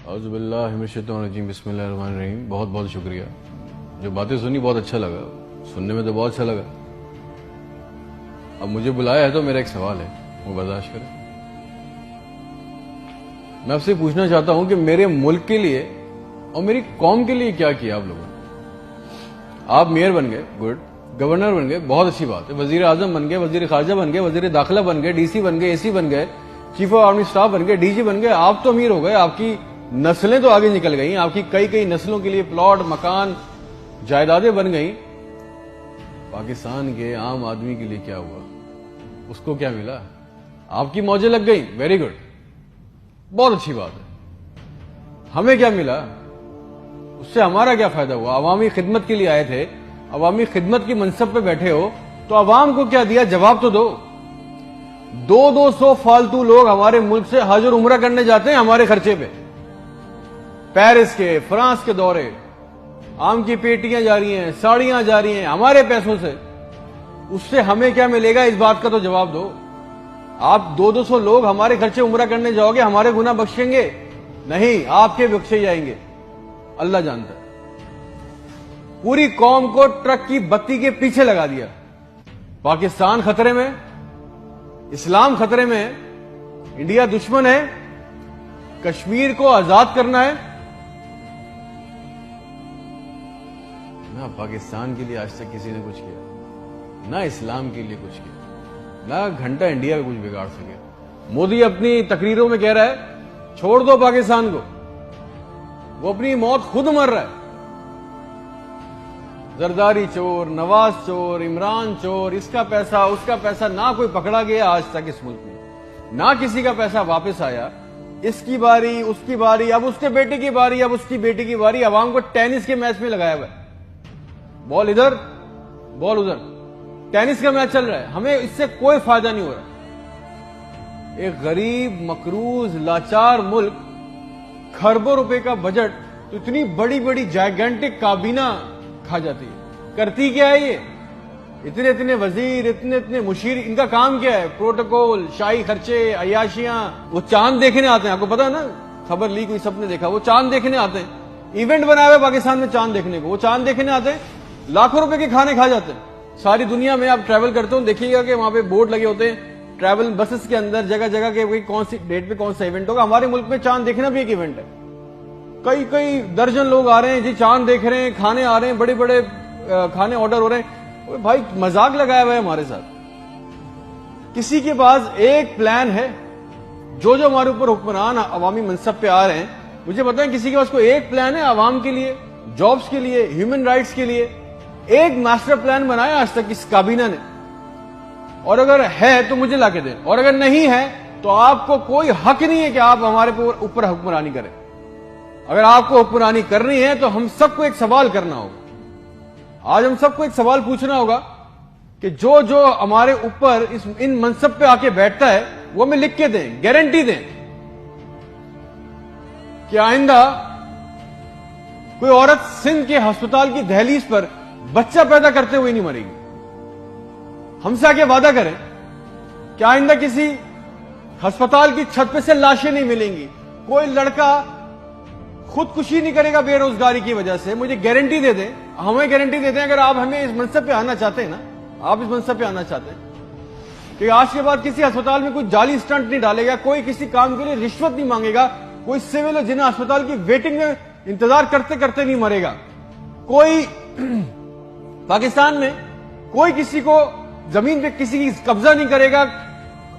اعوذ باللہ من الشیطان الرجیم، بسم اللہ الرحمن الرحیم۔ بہت بہت شکریہ، جو باتیں سنی بہت اچھا لگا، سننے میں تو بہت اچھا لگا۔ اب مجھے بلایا ہے تو میرا ایک سوال ہے، وہ برداشت کریں۔ میں آپ سے پوچھنا چاہتا ہوں کہ میرے ملک کے لیے اور میری قوم کے لیے کیا کیا آپ لوگوں نے؟ آپ میئر بن گئے، گڈ، گورنر بن گئے، بہت اچھی بات ہے، وزیر اعظم بن گئے، وزیر خارجہ بن گئے، وزیر داخلہ بن گئے، ڈی سی بن گئے، اے سی بن گئے، چیف آف آرمی سٹاف بن گئے، ڈی جی بن گئے۔ آپ تو امیر ہو گئے، آپ کی نسلیں تو آگے نکل گئیں، آپ کی کئی نسلوں کے لیے پلاٹ، مکان، جائیدادیں بن گئیں۔ پاکستان کے عام آدمی کے لیے کیا ہوا؟ اس کو کیا ملا؟ آپ کی موجیں لگ گئیں، ویری گڈ، بہت اچھی بات ہے۔ ہمیں کیا ملا؟ اس سے ہمارا کیا فائدہ ہوا؟ عوامی خدمت کے لیے آئے تھے، عوامی خدمت کی منصب پہ بیٹھے ہو تو عوام کو کیا دیا؟ جواب تو دو۔ 200 فالتو لوگ ہمارے ملک سے حج اور عمرہ کرنے جاتے ہیں ہمارے خرچے پہ، پیرس کے، فرانس کے دورے، آم کی پیٹیاں جا رہی ہیں، ساڑیاں جا رہی ہیں ہمارے پیسوں سے۔ اس سے ہمیں کیا ملے گا؟ اس بات کا تو جواب دو۔ آپ 200 لوگ ہمارے خرچے عمرہ کرنے جاؤ گے، ہمارے گناہ بخشیں گے؟ نہیں، آپ کے بخشے جائیں گے، اللہ جانتا ہے۔ پوری قوم کو ٹرک کی بتی کے پیچھے لگا دیا۔ پاکستان خطرے میں، اسلام خطرے میں، انڈیا دشمن ہے، کشمیر کو آزاد کرنا ہے۔ نہ پاکستان کے لیے آج تک کسی نے کچھ کیا، نہ اسلام کے لیے کچھ کیا، نہ گھنٹہ انڈیا میں کچھ بگاڑ سکے۔ مودی اپنی تقریروں میں کہہ رہا ہے چھوڑ دو پاکستان کو، وہ اپنی موت خود مر رہا ہے۔ زرداری چور، نواز چور، عمران چور، اس کا پیسہ اس کا پیسہ، نہ کوئی پکڑا گیا آج تک اس ملک میں، نہ کسی کا پیسہ واپس آیا۔ اس کی باری، اس کی باری، اب اس کے بیٹے کی باری، اب اس کی بیٹی کی باری۔ عوام کو ٹینس کے میچ میں لگایا ہوا ہے، بال ادھر بال ادھر، ٹینس کا میچ چل رہا ہے، ہمیں اس سے کوئی فائدہ نہیں ہو رہا۔ ایک غریب، مقروض، لاچار ملک، کھربوں روپے کا بجٹ تو اتنی بڑی بڑی جائگنٹک کابینہ کھا جاتی ہے۔ کرتی کیا ہے یہ؟ اتنے وزیر، اتنے مشیر، ان کا کام کیا ہے؟ پروٹوکول، شاہی خرچے، عیاشیاں۔ وہ چاند دیکھنے آتے ہیں، آپ کو پتا ہے نا، خبر لی کوئی، سب نے دیکھا، وہ چاند دیکھنے آتے ہیں، ایونٹ بنا ہوا ہے پاکستان میں چاند دیکھنے کو، وہ چاند دیکھنے آتے ہیں، لاکھوں روپے کے کھانے کھا جاتے ہیں۔ ساری دنیا میں آپ ٹریول کرتے ہو، دیکھیے گا کہ وہاں پہ بورڈ لگے ہوتے ہیں ٹریول بسز کے اندر، جگہ جگہ کے کون سی ڈیٹ پہ کون سا ایونٹ ہوگا۔ ہمارے ملک میں چاند دیکھنا بھی ایک ایونٹ ہے، کئی درجن لوگ آ رہے ہیں جی، چاند دیکھ رہے ہیں، کھانے آ رہے ہیں، بڑے بڑے کھانے آرڈر ہو رہے ہیں۔ بھائی مذاق لگایا ہوا ہے ہمارے ساتھ۔ کسی کے پاس ایک پلان ہے؟ جو ہمارے اوپر حکمران عوامی منصب پہ آ رہے ہیں، مجھے بتائیں کسی کے پاس کوئی ایک پلان ہے عوام کے لیے، جابز کے لیے، ہیومن رائٹس کے لیے؟ ایک ماسٹر پلان بنایا آج تک اس کابینہ نے؟ اور اگر ہے تو مجھے لا کے دیں، اور اگر نہیں ہے تو آپ کو کوئی حق نہیں ہے کہ آپ ہمارے اوپر حکمرانی کریں۔ اگر آپ کو حکمرانی کرنی ہے تو ہم سب کو ایک سوال کرنا ہوگا، آج ہم سب کو ایک سوال پوچھنا ہوگا کہ جو ہمارے اوپر ان منصب پہ آ کے بیٹھتا ہے وہ ہمیں لکھ کے دیں، گارنٹی دیں کہ آئندہ کوئی عورت سندھ کے ہسپتال کی دہلیز پر بچہ پیدا کرتے ہوئے نہیں مرے گی۔ ہم سے آگے وعدہ کریں کہ آئندہ کسی ہسپتال کی چھت پہ سے لاشیں نہیں ملیں گی، کوئی لڑکا خودکشی نہیں کرے گا بے روزگاری کی وجہ سے۔ مجھے گارنٹی دے دیں، ہمیں گارنٹی دے دیں، اگر آپ ہمیں اس منصب پہ آنا چاہتے ہیں نا، آپ اس منصب پہ آنا چاہتے ہیں کہ آج کے بعد کسی ہسپتال میں کوئی جعلی سٹنٹ نہیں ڈالے گا، کوئی کسی کام کے لیے رشوت نہیں مانگے گا، کوئی سول جنہ ہسپتال کی ویٹنگ میں انتظار کرتے کرتے نہیں مرے گا، کوئی پاکستان میں کوئی کسی کو زمین پہ کسی کی قبضہ نہیں کرے گا،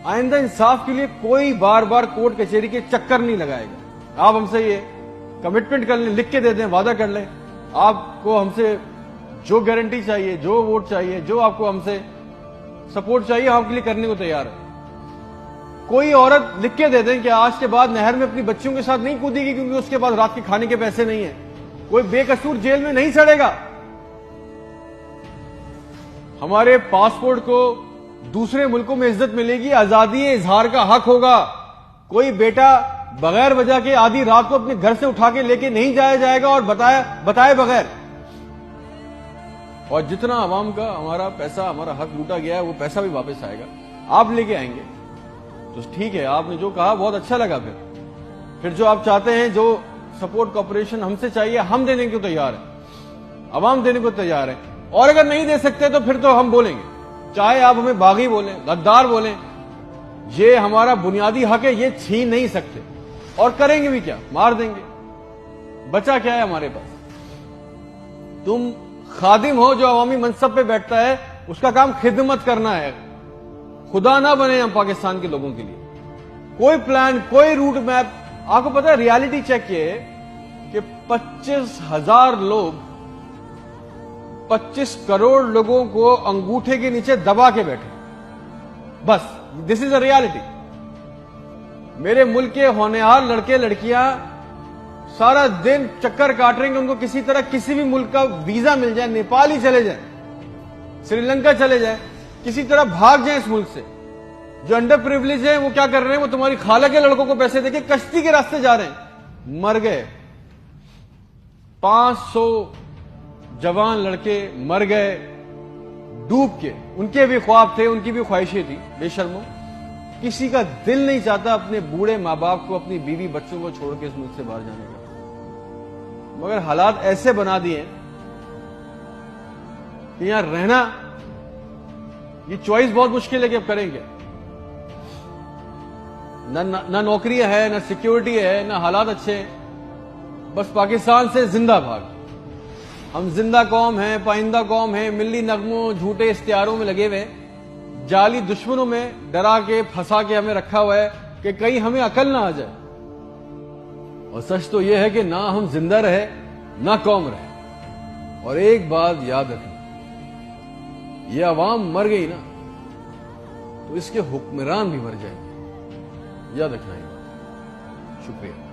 آئندہ انصاف کے لیے کوئی بار بار کورٹ کچہری کے چکر نہیں لگائے گا۔ آپ ہم سے یہ کمٹمنٹ کر لیں، لکھ کے دے دیں، وعدہ کر لیں، آپ کو ہم سے جو گارنٹی چاہیے، جو ووٹ چاہیے، جو آپ کو ہم سے سپورٹ چاہیے، ہم آپ کے لیے کرنے کو تیار ہے۔ کوئی عورت لکھ کے دے دیں کہ آج کے بعد نہر میں اپنی بچیوں کے ساتھ نہیں کودے گی کیونکہ اس کے پاس رات کے کھانے کے پیسے نہیں ہیں، کوئی بے قصور جیل میں نہیں سڑے گا، ہمارے پاسپورٹ کو دوسرے ملکوں میں عزت ملے گی، آزادی اظہار کا حق ہوگا، کوئی بیٹا بغیر وجہ کے آدھی رات کو اپنے گھر سے اٹھا کے لے کے نہیں جایا جائے گا اور بتائے بغیر۔ اور جتنا عوام کا ہمارا پیسہ، ہمارا حق لوٹا گیا ہے، وہ پیسہ بھی واپس آئے گا، آپ لے کے آئیں گے تو ٹھیک ہے۔ آپ نے جو کہا بہت اچھا لگا، پھر جو آپ چاہتے ہیں، جو سپورٹ کوپریشن ہم سے چاہیے، ہم دینے کو تیار ہیں، عوام دینے کو تیار ہے، اور اگر نہیں دے سکتے تو پھر تو ہم بولیں گے، چاہے آپ ہمیں باغی بولیں، غدار بولیں، یہ ہمارا بنیادی حق ہے، یہ چھین نہیں سکتے، اور کریں گے بھی کیا، مار دیں گے، بچا کیا ہے ہمارے پاس؟ تم خادم ہو جو عوامی منصب پہ بیٹھتا ہے، اس کا کام خدمت کرنا ہے، خدا نہ بنے ہم پاکستان کے لوگوں کے لیے۔ کوئی پلان، کوئی روٹ میپ، آپ کو پتا ہے ریالٹی چیک یہ ہے کہ 25,000 لوگ 25 کروڑ لوگوں کو انگوٹھے کے نیچے دبا کے بیٹھے، بس دس از اے ریالٹی۔ میرے ملک کے ہونہار لڑکے لڑکیاں سارا دن چکر کاٹ رہے ہیں کہ ان کو کسی طرح کسی بھی ملک کا ویزا مل جائے، نیپال ہی چلے جائیں، سری لنکا چلے جائیں، کسی طرح بھاگ جائیں اس ملک سے۔ جو انڈر پریویلیج ہیں وہ کیا کر رہے ہیں؟ وہ تمہاری خالہ کے لڑکوں کو پیسے دے کے کشتی کے راستے جا رہے ہیں، مر گئے 500 جوان لڑکے مر گئے ڈوب کے، ان کے بھی خواب تھے، ان کی بھی خواہشیں تھی، بے شرمو۔ کسی کا دل نہیں چاہتا اپنے بوڑھے ماں باپ کو، اپنی بیوی بچوں کو چھوڑ کے اس ملک سے باہر جانے کا، مگر حالات ایسے بنا دیے ہیں کہ یہاں رہنا، یہ چوائس بہت مشکل ہے کہ اب کریں گے، نہ نوکریاں ہے، نہ سیکیورٹی ہے، نہ حالات اچھے ہیں، بس پاکستان سے زندہ بھاگ۔ ہم زندہ قوم ہیں، پائندہ قوم ہیں، ملی نغموں جھوٹے اشتہاروں میں لگے ہوئے، جعلی دشمنوں میں ڈرا کے پھنسا کے ہمیں رکھا ہوا ہے کہ کہیں ہمیں عقل نہ آ جائے، اور سچ تو یہ ہے کہ نہ ہم زندہ رہے نہ قوم رہے۔ اور ایک بات یاد رکھنا، یہ عوام مر گئی نا تو اس کے حکمران بھی مر جائیں گے، یاد رکھنا یہ بات۔ شکریہ۔